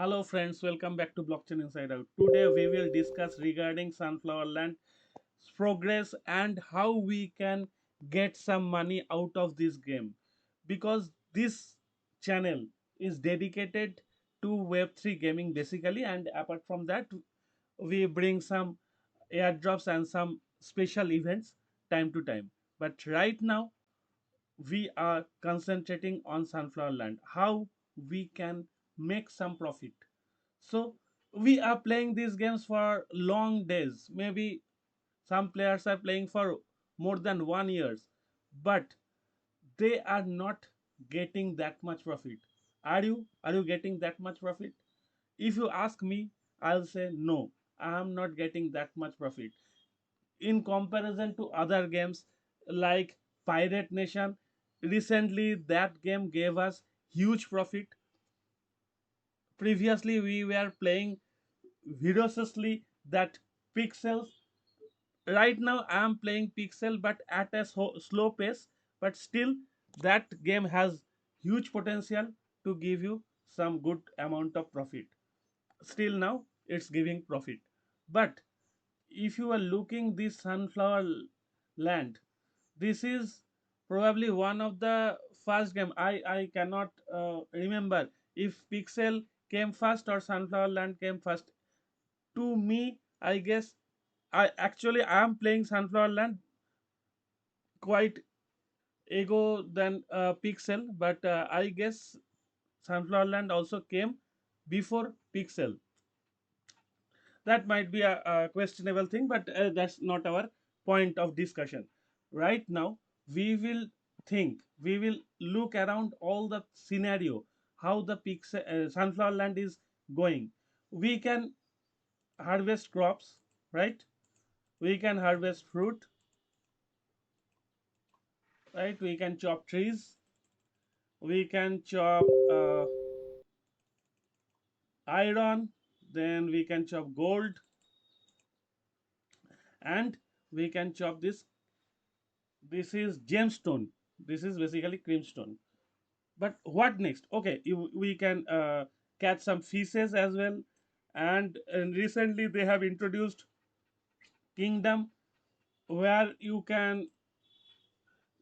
Hello friends, welcome back to Blockchain Inside Out. Today we will discuss regarding Sunflower Land progress and how we can get some money out of this game, because this channel is dedicated to Web3 gaming basically, and apart from that we bring some airdrops and some special events time to time. But right now we are concentrating on Sunflower Land, how we can make some profit. So we are playing these games for long days. Maybe some players are playing for more than 1 years, but they are not getting that much profit. Are you getting that much profit? If you ask me, I'll say no. I am not getting that much profit in comparison to other games like Pirate Nation. Recently, that game gave us huge profit. Previously, we were playing ferociously that pixels. Right now I am playing pixel but at a slow pace, but still that game has huge potential to give you some good amount of profit. Still now it's giving profit. But if you are looking this Sunflower Land, this is probably one of the first game. I cannot remember if pixel came first or Sunflower Land came first. To me, I guess I am playing Sunflower Land quite ago than Pixel, but I guess Sunflower Land also came before Pixel. That might be a questionable thing, but that's not our point of discussion. Right now, we will look around all the scenario, how the Pixel Sunflower Land is going. We can harvest crops, right? We can harvest fruit, right? We can chop trees, we can chop iron, then we can chop gold, and we can chop this is gemstone. This is basically creamstone. But what next? Okay, we can catch some fishes as well. And recently they have introduced kingdom, where you can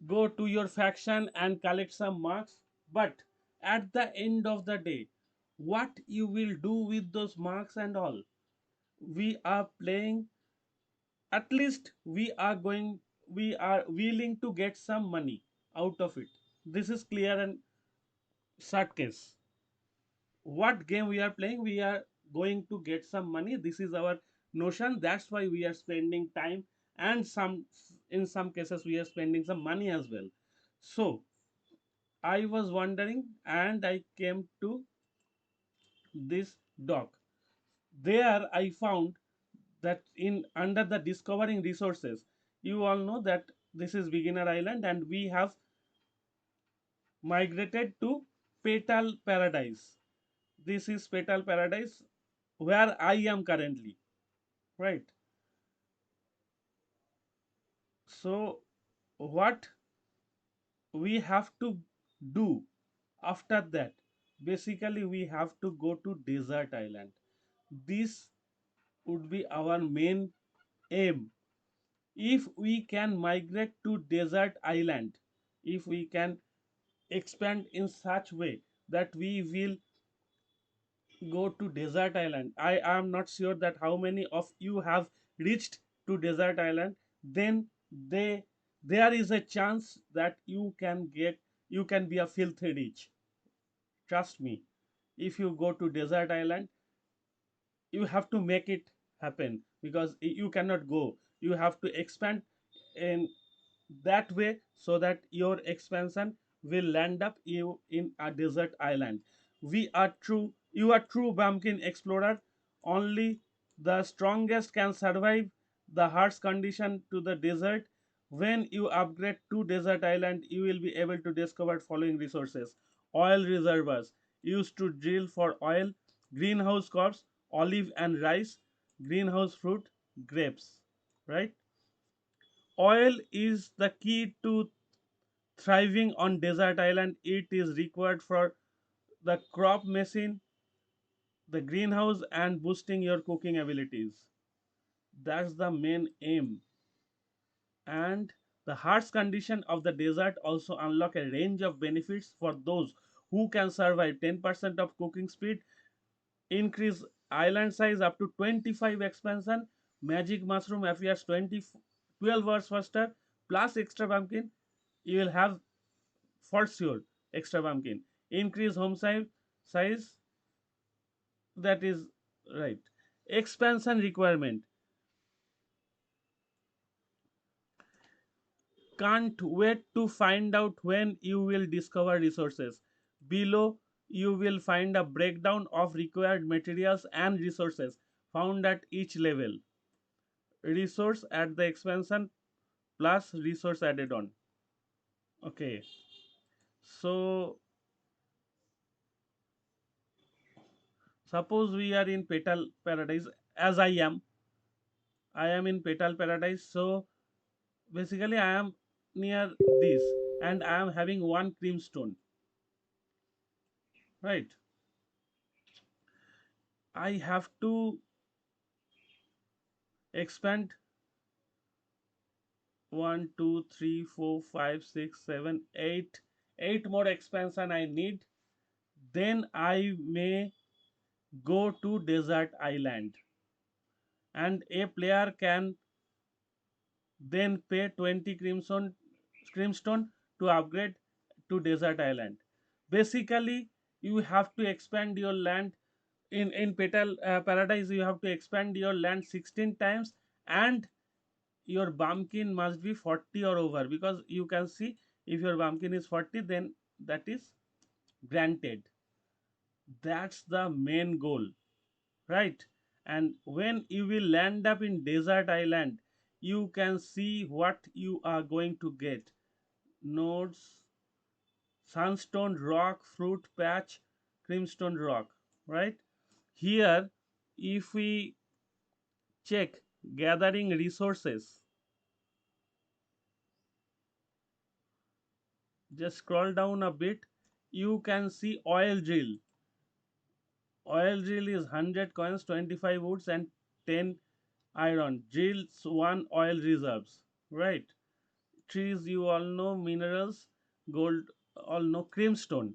go to your faction and collect some marks. But at the end of the day, what you will do with those marks and all, we are playing. At least we are willing to get some money out of it. This is clear and short case. What game we are playing, we are going to get some money. This is our notion. That's why we are spending time, and some in some cases we are spending some money as well. So I was wondering and I came to this doc. There I found that in under the discovering resources, you all know that this is beginner island and we have migrated to petal paradise. This is petal paradise where I am currently, right? So what we have to do after that, basically we have to go to desert island. This would be our main aim. If we can migrate to desert island, if we can expand in such way that we will go to desert island. I am not sure that how many of you have reached to desert island. Then they there is a chance that you can be a filthy rich. Trust me. If you go to desert island, you have to make it happen, because you cannot go. You have to expand in that way so that your expansion will land up you in a desert island. You are true bumpkin explorer. Only the strongest can survive the harsh condition to the desert. When you upgrade to desert island, you will be able to discover following resources: oil reservoirs used to drill for oil, greenhouse crops, olive and rice, greenhouse fruit, grapes, right? Oil is the key to thriving on desert island. It is required for the crop machine, the greenhouse and boosting your cooking abilities. That's the main aim. And the harsh condition of the desert also unlock a range of benefits for those who can survive. 10% of cooking speed, increase island size up to 25 expansion, magic mushroom appears 12 hours faster, plus extra pumpkin. You will have for sure extra pumpkin. Increase home size, that is right. Expansion requirement, can't wait to find out when you will discover resources. Below, you will find a breakdown of required materials and resources found at each level. Resource at the expansion plus resource added on. Okay, so suppose we are in petal paradise, as I am in petal paradise. So basically, I am near this and I am having one creamstone, right? I have to expand one, two, three, four, five, six, seven, eight. Eight more expansion I need. Then I may go to desert island, and a player can then pay 20 crimstone to upgrade to desert island. Basically, you have to expand your land in petal paradise. You have to expand your land 16 times, and your bumpkin must be 40 or over, because you can see if your bumpkin is 40, then that is granted. That's the main goal, right? And when you will land up in desert island, you can see what you are going to get. Nodes, sunstone rock, fruit patch, creamstone rock, right? Here, if we check gathering resources, just scroll down a bit, you can see oil drill. Oil drill is 100 coins, 25 woods, and 10 iron. Drills 1 oil reserves, right? Trees, you all know, minerals, gold, all know. Creamstone.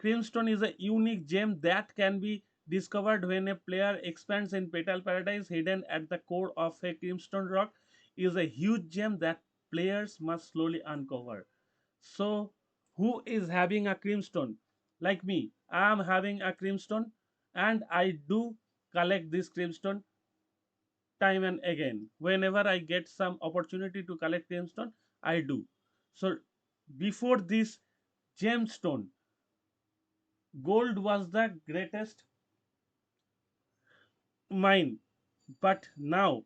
Creamstone is a unique gem that can be discovered when a player expands in Petal Paradise. Hidden at the core of a creamstone rock is a huge gem that players must slowly uncover. So, who is having a creamstone? Like me, I am having a creamstone, and I do collect this creamstone time and again. Whenever I get some opportunity to collect gemstone, I do. So before this gemstone, gold was the greatest mine, but now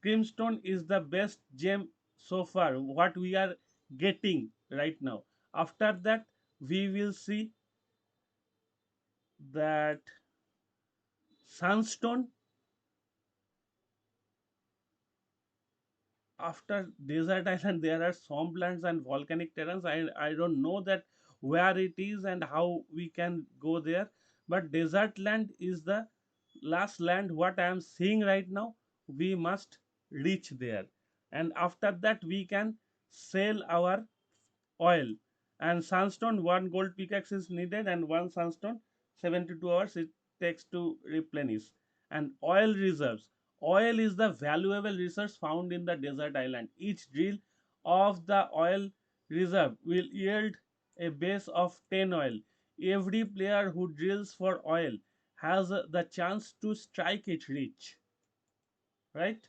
creamstone is the best gem so far. What we are getting right now. After that, we will see that sunstone. After desert island, there are swamplands and volcanic terrains. I don't know that where it is and how we can go there, but desert land is the last land what I am seeing right now. We must reach there, and after that we can sell our oil and sunstone. One gold pickaxe is needed, and one sunstone 72 hours it takes to replenish. And oil reserves, oil is the valuable resource found in the desert island. Each drill of the oil reserve will yield a base of 10 oil. Every player who drills for oil has the chance to strike it rich, right?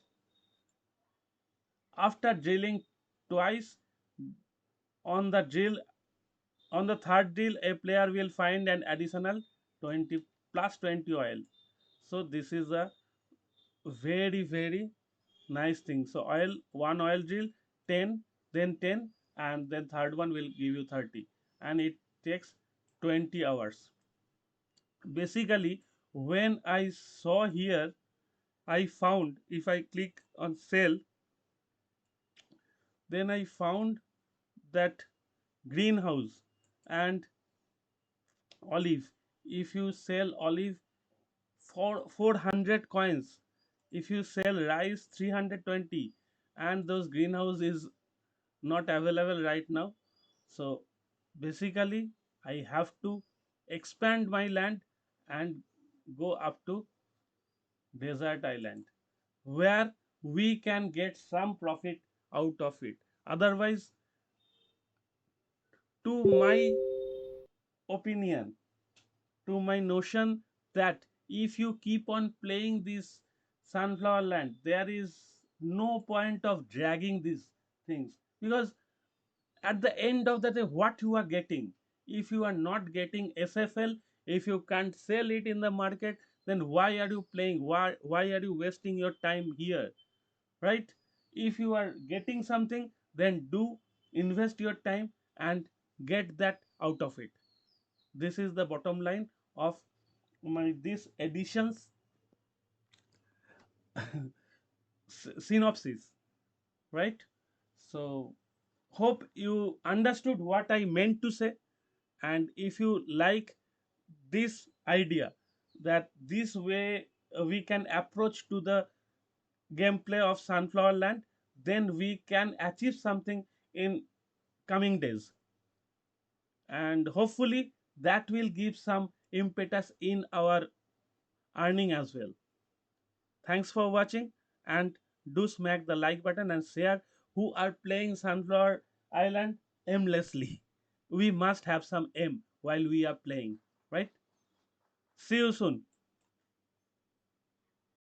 After drilling twice on the drill, on the third deal, a player will find an additional 20 plus 20 oil. So this is a very nice thing. So one oil drill, 10, then 10, and then third one will give you 30, and it takes 20 hours. Basically, when I saw here, I found if I click on sell, then I found that greenhouse and olive. If you sell olive, for 400 coins. If you sell rice 320, and those greenhouse is not available right now, so basically I have to expand my land and go up to desert island, where we can get some profit out of it. Otherwise, to my opinion, to my notion, that if you keep on playing this sunflower land, there is no point of dragging these things, because at the end of the day, what you are getting, if you are not getting SFL, if you can't sell it in the market, then why are you playing? Why are you wasting your time here, right? If you are getting something, then do invest your time and get that out of it. This is the bottom line of my this edition's synopsis, right? So hope you understood what I meant to say. And if you like this idea, that this way we can approach to the gameplay of sunflower land, then we can achieve something in coming days, and hopefully that will give some impetus in our earning as well. Thanks for watching, and do smack the like button and share who are playing Sunflower Island aimlessly. We must have some aim while we are playing, right? See you soon.